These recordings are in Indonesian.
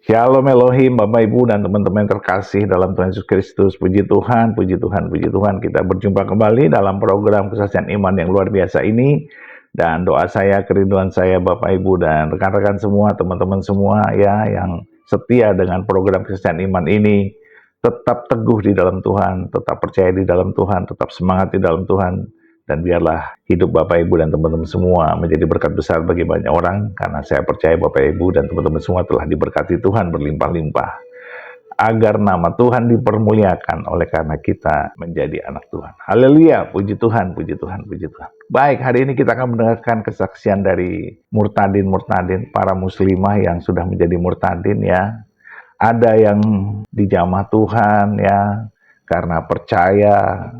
Shalom Elohim, Bapak Ibu dan teman-teman terkasih dalam Tuhan Yesus Kristus. Puji Tuhan, puji Tuhan, puji Tuhan. Kita berjumpa kembali dalam program Kesaksian Iman yang luar biasa ini. Dan doa saya, kerinduan saya Bapak Ibu dan rekan-rekan semua, teman-teman semua ya yang setia dengan program Kesaksian Iman ini. Tetap teguh di dalam Tuhan, tetap percaya di dalam Tuhan, tetap semangat di dalam Tuhan. Dan biarlah hidup Bapak Ibu dan teman-teman semua menjadi berkat besar bagi banyak orang, karena saya percaya Bapak Ibu dan teman-teman semua telah diberkati Tuhan berlimpah-limpah, agar nama Tuhan dipermuliakan oleh karena kita menjadi anak Tuhan. Haleluya, puji Tuhan, puji Tuhan, puji Tuhan. Baik, hari ini kita akan mendengarkan kesaksian dari murtadin-murtadin, para muslimah yang sudah menjadi murtadin ya. Ada yang dijamah Tuhan ya, karena percaya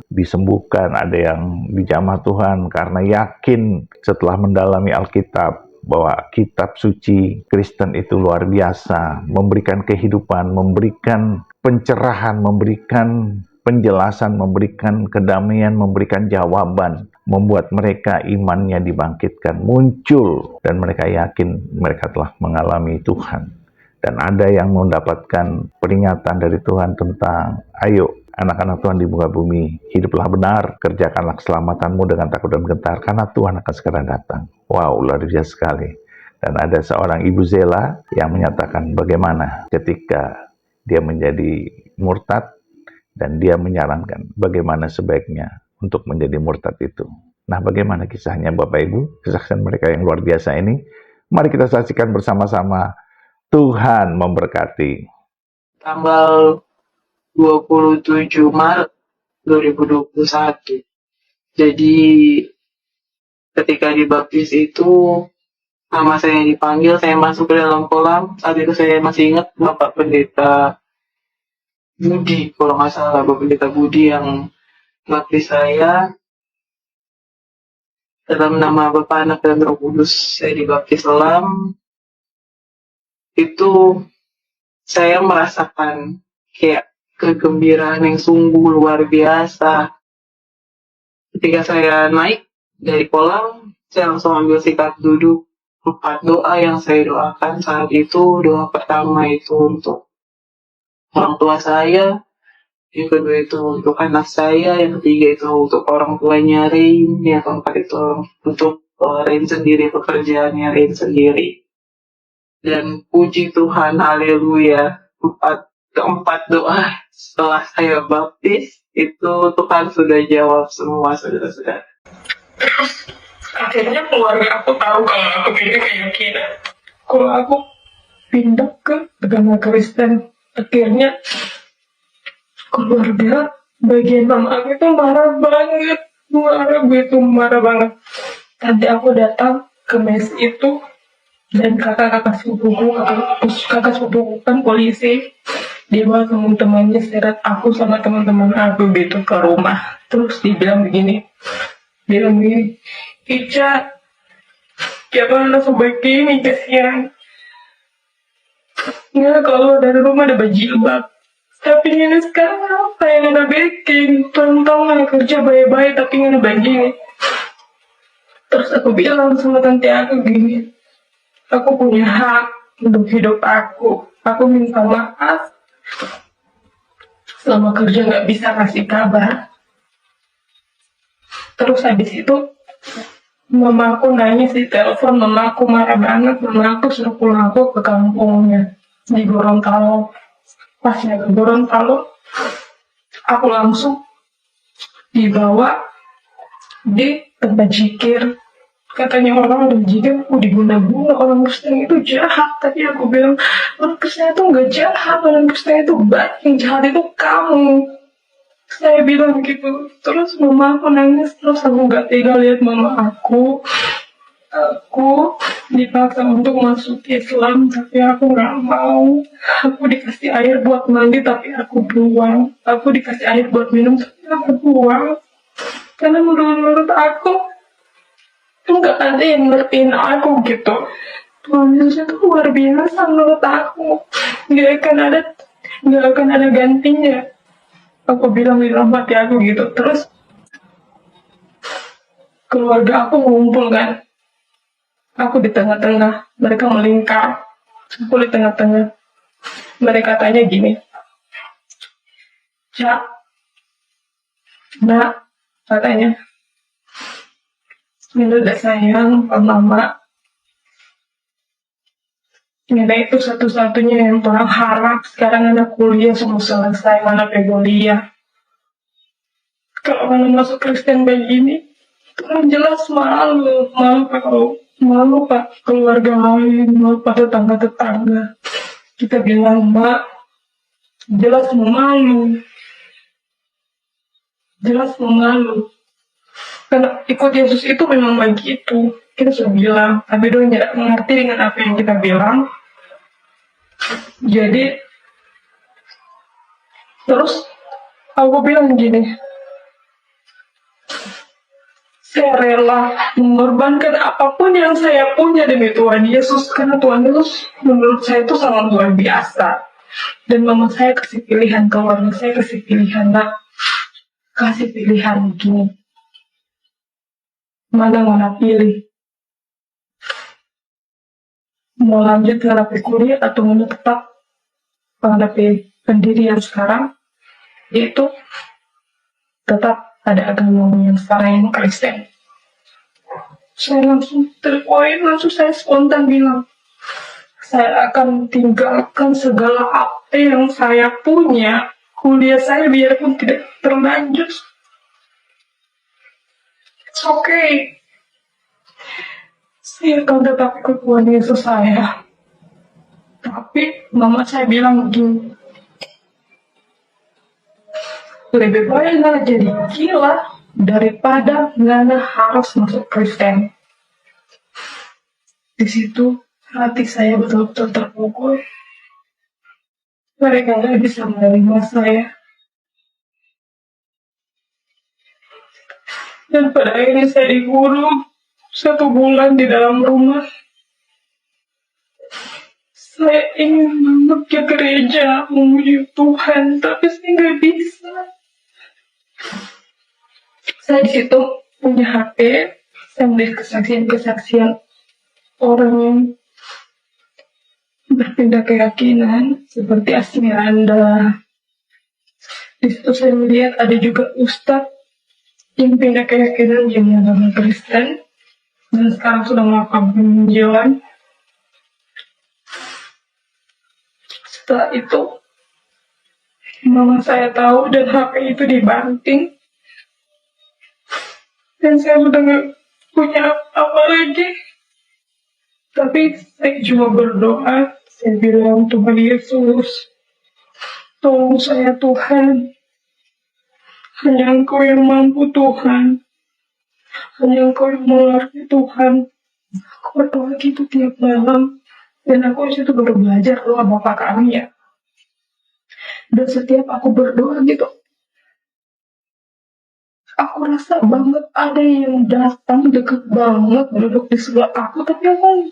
disembuhkan, ada yang dijamah Tuhan karena yakin setelah mendalami Alkitab bahwa kitab suci Kristen itu luar biasa, memberikan kehidupan, memberikan pencerahan, memberikan penjelasan, memberikan kedamaian, memberikan jawaban, membuat mereka imannya dibangkitkan, muncul, dan mereka yakin mereka telah mengalami Tuhan. Dan ada yang mendapatkan peringatan dari Tuhan tentang, ayo anak-anak Tuhan di muka bumi, hiduplah benar, kerjakanlah keselamatanmu dengan takut dan gentar, karena Tuhan akan segera datang. Wow, luar biasa sekali. Dan ada seorang Ibu Zela yang menyatakan bagaimana ketika dia menjadi murtad, dan dia menyarankan bagaimana sebaiknya untuk menjadi murtad itu. Nah, bagaimana kisahnya Bapak Ibu, kesaksian mereka yang luar biasa ini? Mari kita saksikan bersama-sama. Tuhan memberkati. Tanggal 27 Maret 2021. Jadi ketika dibaptis itu nama saya dipanggil, saya masuk ke dalam kolam. Saat itu saya masih ingat Bapak Pendeta Budi, kalau nggak salah Bapak Pendeta Budi yang baptis saya dalam nama Bapa, Anak, dan Roh Kudus. Saya dibaptis selam. Itu saya merasakan kayak kegembiraan yang sungguh luar biasa. Ketika saya naik dari kolam, saya langsung ambil sikap duduk. 4 doa yang saya doakan saat itu, doa pertama itu untuk orang tua saya, yang kedua itu untuk anak saya, yang ketiga itu untuk orang tuanya Rain, yang keempat itu untuk Rain sendiri, pekerjaannya Rain sendiri. Dan puji Tuhan, haleluya, keempat doa setelah saya baptis itu Tuhan sudah jawab semua, saudara-saudara. Akhirnya keluarga aku tahu kalau aku pindah keyakinan, kalau aku pindah ke agama Kristen. Akhirnya keluarga bagian mama aku itu marah banget, marah banget. Tadi aku datang ke mes itu, dan kakak sepupuku kan polisi, dia bawa teman-temannya seret aku sama teman-teman aku gitu ke rumah. Terus dia bilang begini, Ica, jangan langsung begini, kasihan. Nggak, kalau dari rumah ada berjilbab. Tapi ini sekarang apa yang ada bikin? Tolong kerja baik-baik tapi ini begini. Terus aku bilang sama tante aku gini, aku punya hak untuk hidup aku. Aku minta maaf selama kerja nggak bisa kasih kabar. Terus habis itu mama aku nanya sih, telepon mama aku marah banget. Mama aku suruh pulang aku ke kampungnya di Gorontalo. Pas ke Gorontalo, aku langsung dibawa di tempat zikir. Katanya orang udah jika aku diguna-guna, orang Kristen itu jahat. Tapi aku bilang, orang Kristen itu nggak jahat, orang Kristen itu baik, yang jahat itu kamu. Saya bilang gitu. Terus mama aku nangis, terus aku nggak tega lihat mama aku dipaksa untuk masuk Islam, tapi aku nggak mau. Aku dikasih air buat mandi, tapi aku buang. Aku dikasih air buat minum, tapi aku buang. Karena menurut aku nggak ada yang ngertiin aku gitu. Tuhan Yesus itu luar biasa menurut aku. Nggak akan ada gantinya. Aku bilang di dalam hati aku gitu. Terus keluarga aku ngumpul kan. Aku di tengah-tengah, mereka melingkar. Aku di tengah-tengah. Mereka tanya gini, Cak, nak, katanya, Nina udah sayang sama mama. Nina itu satu-satunya yang orang harap sekarang anak kuliah semua selesai, mana kuliah. Kalau mana masuk Kristen begini, orang jelas malu pak keluarga lain, malu pak tetangga-tetangga. Kita bilang, Mbak, jelas mau malu. Jelas mau malu. Karena ikut Yesus itu memang begitu. Kita sudah bilang, tapi dia tidak mengerti dengan apa yang kita bilang. Jadi, terus aku bilang gini, saya rela mengorbankan apapun yang saya punya demi Tuhan Yesus. Karena Tuhan Yesus menurut saya itu sangat luar biasa. Dan mama saya kasih pilihan, keluarga saya kasih pilihan, nak. Kasih pilihan gini. Mana pilih? Mau lanjut ngadapi kuliah atau mau tetap menghadapi pendirian sekarang, yaitu tetap ada agama yang sekarang yang Kristen. Saya langsung terpoin, langsung saya spontan bilang, saya akan tinggalkan segala apa yang saya punya, kuliah saya biarpun tidak terlanjut. It's okay. Saya akan tetap ikut Tuhan Yesus saya. Tapi mama saya bilang gini, lebih baik Nana jadi gila daripada Nana harus masuk Kristen. Di situ hati saya betul-betul terpukul. Mereka nggak bisa menerima saya. Dan pada akhirnya saya dikurung 1 bulan di dalam rumah. Saya ingin banget ke gereja, memuji Tuhan, tapi saya nggak bisa. Saya di situ punya HP, saya melihat kesaksian-kesaksian orang yang berpindah keyakinan, seperti Asmiranda. Di situ saya melihat ada juga ustadz yang pindah keyakinan jadi agama Kristen, dan sekarang sudah melakukan penginjilan. Setelah itu, mama saya tahu dan HP itu dibanting. Dan saya sudah gak punya apa lagi. Tapi saya cuma berdoa, saya bilang, Tuhan Yesus, tolong saya Tuhan. Hanya Engkau yang mampu Tuhan. Hanya Engkau yang mengerti Tuhan. Aku berdoa gitu tiap malam. Dan aku disitu baru belajar doa Bapak kami ya. Dan setiap aku berdoa gitu, aku rasa banget ada yang datang deket banget duduk di sebelah aku, tapi aku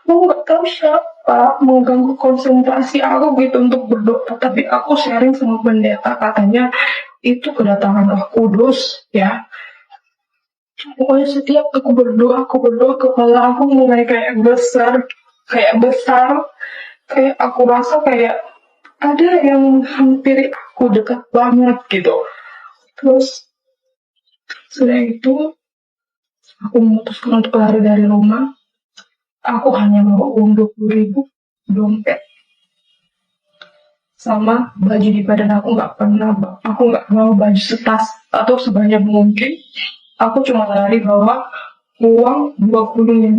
nggak tahu siapa mengganggu konsentrasi aku gitu untuk berdoa. Tapi aku sharing sama pendeta, katanya itu kedatangan Roh Kudus ya. Pokoknya setiap aku berdoa kepala aku mulai kayak besar, kayak aku rasa kayak ada yang hampiri aku dekat banget gitu. Terus setelah itu aku memutuskan untuk lari dari rumah. Aku hanya bawa uang 20.000 dompet sama baju di badan. Aku nggak bawa baju setas atau sebanyak mungkin. Aku cuma lari bawa uang 25.000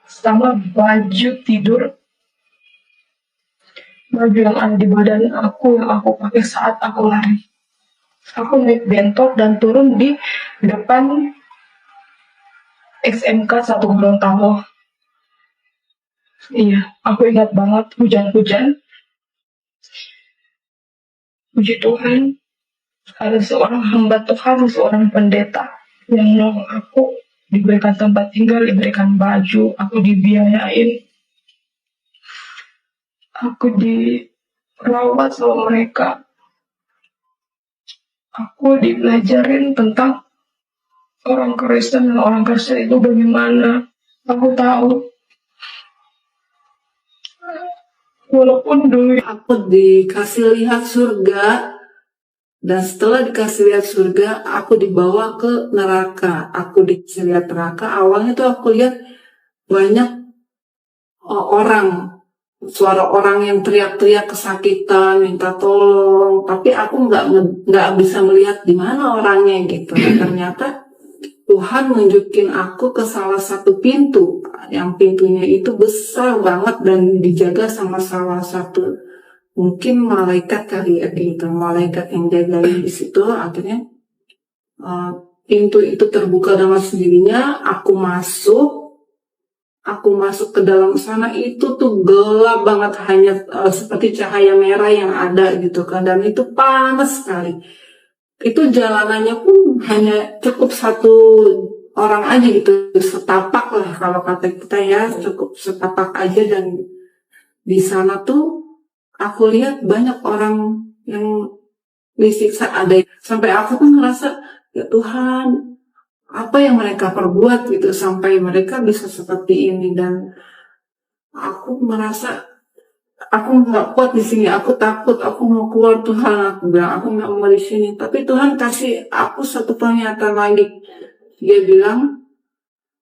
sama baju tidur, baju yang ada di badan aku yang aku pakai saat aku lari. Aku naik bentor dan turun di depan SMK 1 Gorontalo. Iya, aku ingat banget hujan-hujan. Puji Tuhan, ada seorang hamba Tuhan, seorang pendeta yang nolong aku, diberikan tempat tinggal, diberikan baju, aku dibiayain. Aku dirawat sama mereka. Aku dibelajarin tentang orang Kristen dan orang Kristen itu bagaimana. Aku tahu Walaupun dulu Aku dikasih lihat surga, dan setelah dikasih lihat surga, aku dibawa ke neraka. Aku dikasih lihat neraka, awalnya tuh aku lihat banyak orang, suara orang yang teriak-teriak kesakitan, minta tolong, tapi aku nggak bisa melihat di mana orangnya gitu. Ternyata Tuhan nunjukin aku ke salah satu pintu, yang pintunya itu besar banget dan dijaga sama salah satu mungkin malaikat kali ya gitu, malaikat yang jagain di situ. Akhirnya pintu itu terbuka dengan sendirinya, aku masuk ke dalam sana, itu tuh gelap banget, hanya seperti cahaya merah yang ada gitu kan, dan itu panas sekali. Itu jalanannya pun hanya cukup satu orang aja gitu, setapak lah kalau kata kita ya, cukup setapak aja. Dan di sana tuh aku lihat banyak orang yang disiksa, ada sampai aku tuh ngerasa, ya Tuhan, apa yang mereka perbuat gitu sampai mereka bisa seperti ini. Dan aku merasa aku nggak kuat di sini, aku takut, aku mau keluar Tuhan. Aku bilang aku nggak mau di sini. Tapi Tuhan kasih aku satu pernyataan lagi. Dia bilang,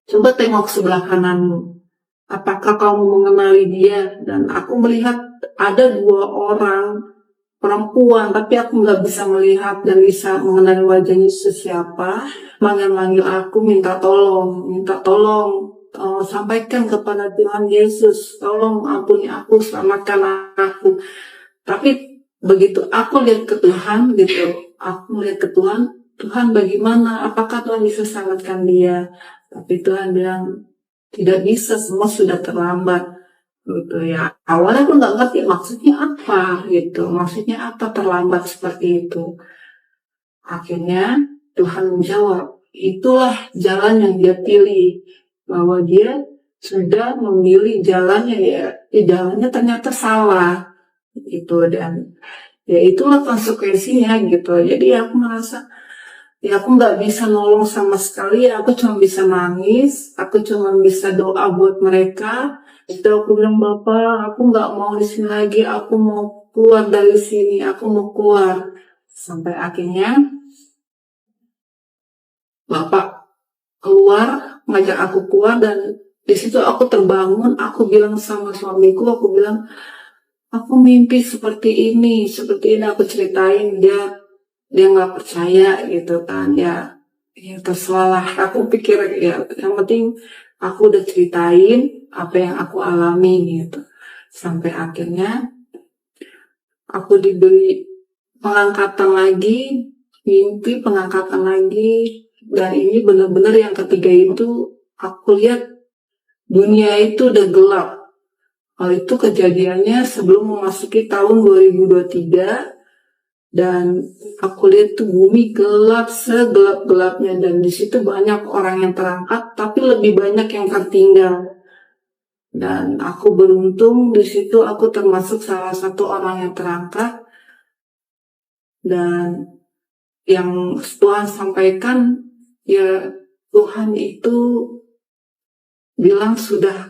coba tengok sebelah kananmu, apakah kamu mengenali dia? Dan aku melihat ada 2 orang perempuan, tapi aku nggak bisa melihat dan bisa mengenali wajahnya siapa. Manggil-manggil aku, minta tolong, sampaikan kepada Tuhan Yesus, tolong ampuni aku, selamatkan aku. Tapi begitu aku lihat ke Tuhan gitu, aku lihat ke Tuhan, Tuhan bagaimana, apakah Tuhan bisa selamatkan dia? Tapi Tuhan bilang, tidak bisa, semua sudah terlambat gitu ya. Awalnya aku nggak ngerti maksudnya apa gitu, maksudnya apa terlambat seperti itu. Akhirnya Tuhan menjawab, itulah jalan yang dia pilih, bahwa dia sudah memilih jalannya, ya jalannya ternyata salah gitu. Dan ya itulah konsekuensinya gitu. Jadi aku merasa, ya aku nggak bisa nolong sama sekali, aku cuma bisa nangis, aku cuma bisa doa buat mereka. Itu aku bilang, Bapak, aku nggak mau di sini lagi, aku mau keluar dari sini, aku mau keluar. Sampai akhirnya Bapak keluar, ngajak aku keluar, dan di situ aku terbangun. Aku bilang sama suamiku, aku bilang, aku mimpi seperti ini aku ceritain. Dia nggak percaya gitu kan, ya terserah. Aku pikir ya yang penting aku udah ceritain apa yang aku alami gitu. Sampai akhirnya aku diberi pengangkatan lagi, mimpi pengangkatan lagi. Dan ini benar-benar yang ketiga itu, aku lihat dunia itu udah gelap. Hal itu kejadiannya sebelum memasuki tahun 2023. Dan aku lihat tuh bumi gelap, segelap-gelapnya, dan di situ banyak orang yang terangkat, tapi lebih banyak yang tertinggal. Dan aku beruntung di situ, aku termasuk salah satu orang yang terangkat. Dan yang Tuhan sampaikan, ya Tuhan itu bilang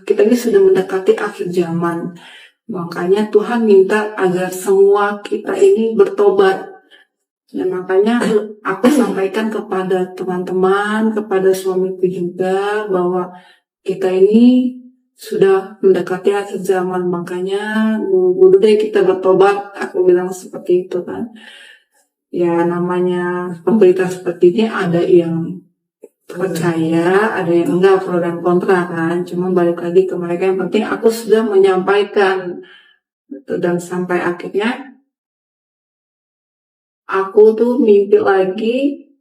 kita ini sudah mendekati akhir zaman. Makanya Tuhan minta agar semua kita ini bertobat. Dan makanya aku sampaikan kepada teman-teman, kepada suamiku juga, bahwa kita ini sudah mendekati akhir zaman. Makanya dulu deh kita bertobat, aku bilang seperti itu kan. Ya namanya pemberitaan seperti ini, ada yang percaya, ada yang enggak, pro dan kontra kan. Cuma balik lagi ke mereka, yang penting aku sudah menyampaikan. Dan sampai akhirnya aku tuh mimpi lagi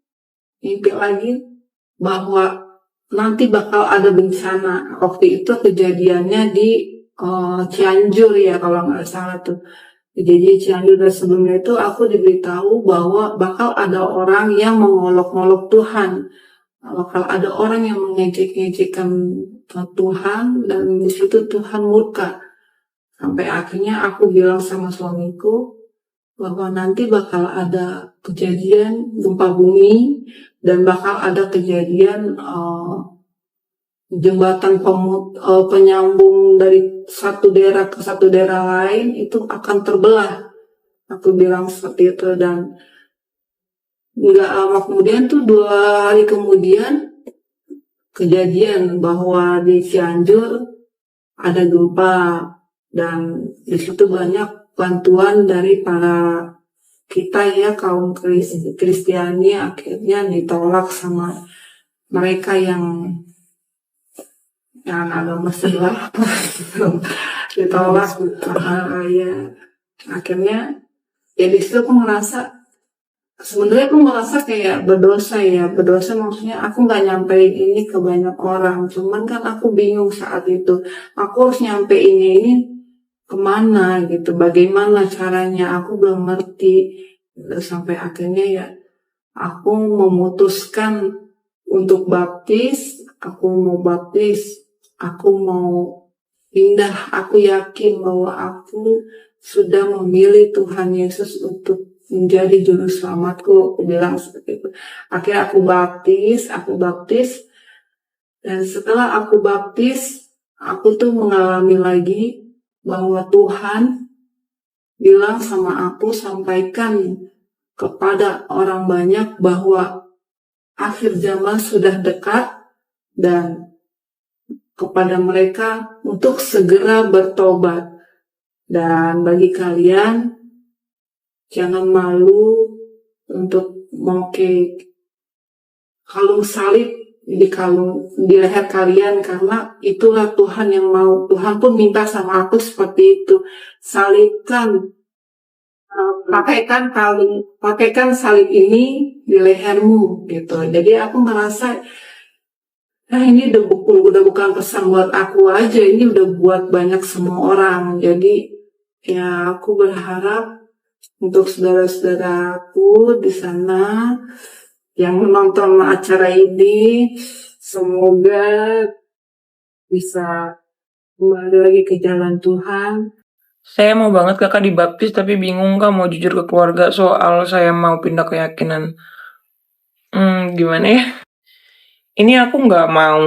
bahwa nanti bakal ada bencana. Waktu itu kejadiannya di Cianjur ya kalau nggak salah tuh. Jadi Cianjur, dan sebelumnya itu aku diberitahu bahwa bakal ada orang yang mengolok-olok Tuhan. Bakal ada orang yang mengejek-ngejekkan Tuhan, dan di situ Tuhan murka. Sampai akhirnya aku bilang sama suamiku bahwa nanti bakal ada kejadian gempa bumi, dan bakal ada kejadian jembatan penyambung dari satu daerah ke satu daerah lain itu akan terbelah. Aku bilang seperti itu, dan nggak lama kemudian tuh 2 hari kemudian kejadian bahwa di Cianjur ada gempa, dan di situ banyak bantuan dari para kita ya kaum Kristiani akhirnya ditolak sama mereka yang agama sebelah gitu. Ditolak. Ya akhirnya ya di situ aku merasa kayak berdosa maksudnya aku nggak nyampein ini ke banyak orang, cuman kan aku bingung saat itu aku harus nyampeinnya ini kemana gitu, bagaimana caranya, aku belum ngerti. Sampai akhirnya ya aku memutuskan untuk baptis, aku mau pindah. Aku yakin bahwa aku sudah memilih Tuhan Yesus untuk menjadi juru selamatku. Aku bilang seperti itu. Akhirnya aku baptis, dan setelah aku baptis, aku tuh mengalami lagi bahwa Tuhan bilang sama aku, sampaikan kepada orang banyak bahwa akhir zaman sudah dekat, dan kepada mereka untuk segera bertobat. Dan bagi kalian, jangan malu untuk memakai kalung salib di leher kalian, karena itulah Tuhan yang mau. Tuhan pun minta sama aku seperti itu. Salibkan, pakaikan salib ini di lehermu gitu. Jadi aku merasa ini udah bukan pesan buat aku aja, ini udah buat banyak semua orang. Jadi ya aku berharap untuk saudara-saudaraku di sana yang menonton acara ini, semoga bisa kembali lagi ke jalan Tuhan. Saya mau banget kakak dibaptis, tapi bingung kak mau jujur ke keluarga soal saya mau pindah keyakinan. Gimana ya? Ini aku nggak mau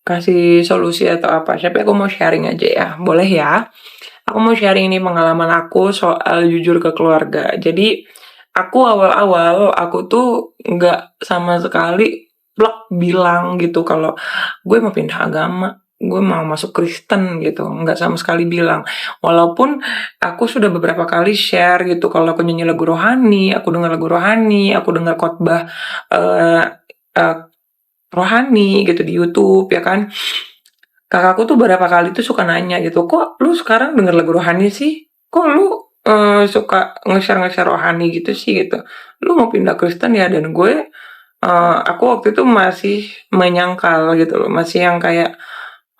kasih solusi atau apa, tapi aku mau sharing aja ya, boleh ya? Aku mau sharing ini pengalaman aku soal jujur ke keluarga. Jadi aku awal-awal aku tuh nggak sama sekali plek bilang gitu kalau gue mau pindah agama, gue mau masuk Kristen gitu, nggak sama sekali bilang. Walaupun aku sudah beberapa kali share gitu kalau aku nyanyi lagu rohani, aku dengar lagu rohani, aku dengar khotbah eh, eh, rohani gitu di YouTube ya kan. Kakakku tuh beberapa kali tuh suka nanya gitu, kok lu sekarang denger lagu rohani sih? Kok lu suka nge-share rohani gitu sih gitu? Lu mau pindah Kristen ya? Dan aku waktu itu masih menyangkal gitu loh, masih yang kayak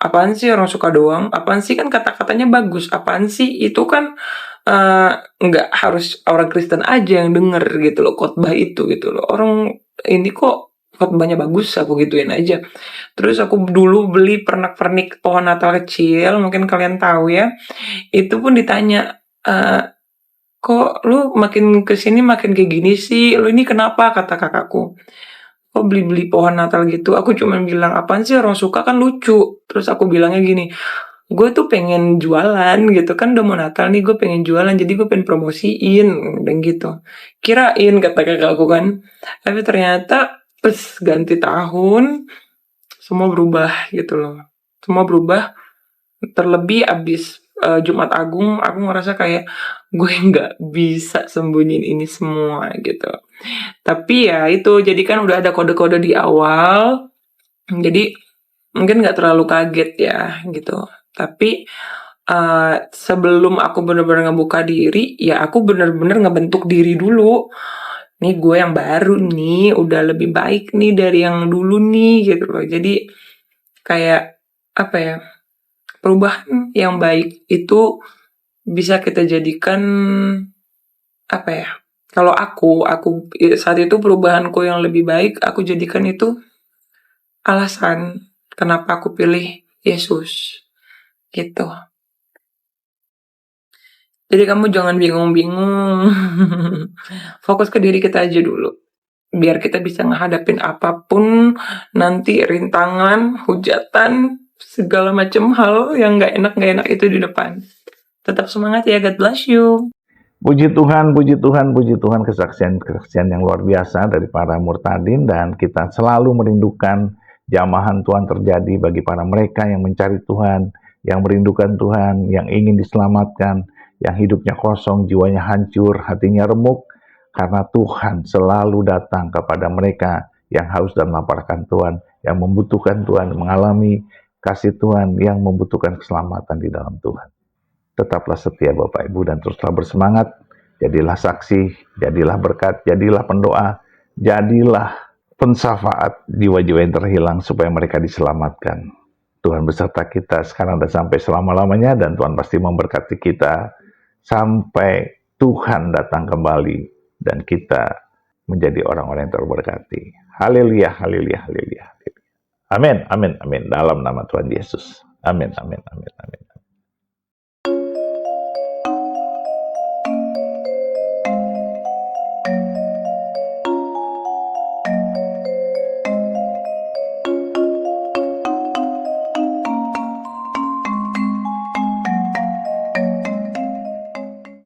apaan sih orang suka doang? Apaan sih kan kata-katanya bagus? Apaan sih itu kan eh, nggak harus orang Kristen aja yang denger gitu loh khotbah itu gitu loh. Orang ini kok khotbahnya bagus, aku gituin aja. Terus aku dulu beli pernak-pernik pohon Natal kecil, mungkin kalian tahu ya. Itu pun ditanya, kok lu makin kesini makin kayak gini sih? Lu ini kenapa? Kata kakakku. Kok beli-beli pohon Natal gitu? Aku cuma bilang, apaan sih orang suka kan lucu. Terus aku bilangnya gini, gue tuh pengen jualan gitu kan, udah mau Natal nih gue pengen jualan, jadi gue pengen promosiin dan gitu. Kirain kata kakakku kan. Tapi ternyata pas ganti tahun semua berubah gitu loh. Semua berubah, terlebih abis Jumat Agung aku ngerasa kayak gue nggak bisa sembunyiin ini semua gitu. Tapi ya itu, jadi kan udah ada kode-kode di awal, jadi mungkin nggak terlalu kaget ya gitu. Tapi sebelum aku bener-bener ngebuka diri, ya aku bener-bener ngebentuk diri dulu. Nih gue yang baru nih, udah lebih baik nih dari yang dulu nih gitu loh. Jadi kayak apa ya, perubahan yang baik itu bisa kita jadikan apa ya, kalau aku saat itu perubahanku yang lebih baik aku jadikan itu alasan kenapa aku pilih Yesus gitu. Jadi kamu jangan bingung-bingung. Fokus ke diri kita aja dulu, biar kita bisa ngehadapin apapun nanti, rintangan, hujatan, segala macam hal yang nggak enak itu di depan. Tetap semangat ya, God bless you. Puji Tuhan, puji Tuhan, puji Tuhan, kesaksian yang luar biasa dari para murtadin, dan kita selalu merindukan jamahan Tuhan terjadi bagi para mereka yang mencari Tuhan, yang merindukan Tuhan, yang ingin diselamatkan, yang hidupnya kosong, jiwanya hancur, hatinya remuk, karena Tuhan selalu datang kepada mereka yang haus dan lapar akan Tuhan, yang membutuhkan Tuhan, mengalami kasih Tuhan, yang membutuhkan keselamatan di dalam Tuhan. Tetaplah setia Bapak Ibu dan teruslah bersemangat. Jadilah saksi, jadilah berkat, jadilah pendoa, jadilah pensafaat jiwa-jiwa yang terhilang supaya mereka diselamatkan. Tuhan beserta kita sekarang dan sampai selama-lamanya, dan Tuhan pasti memberkati kita sampai Tuhan datang kembali dan kita menjadi orang-orang yang terberkati. Haleluya, haleluya, haleluya. Amin, amin, amin. Dalam nama Tuhan Yesus. Amin, amin, amin, amin.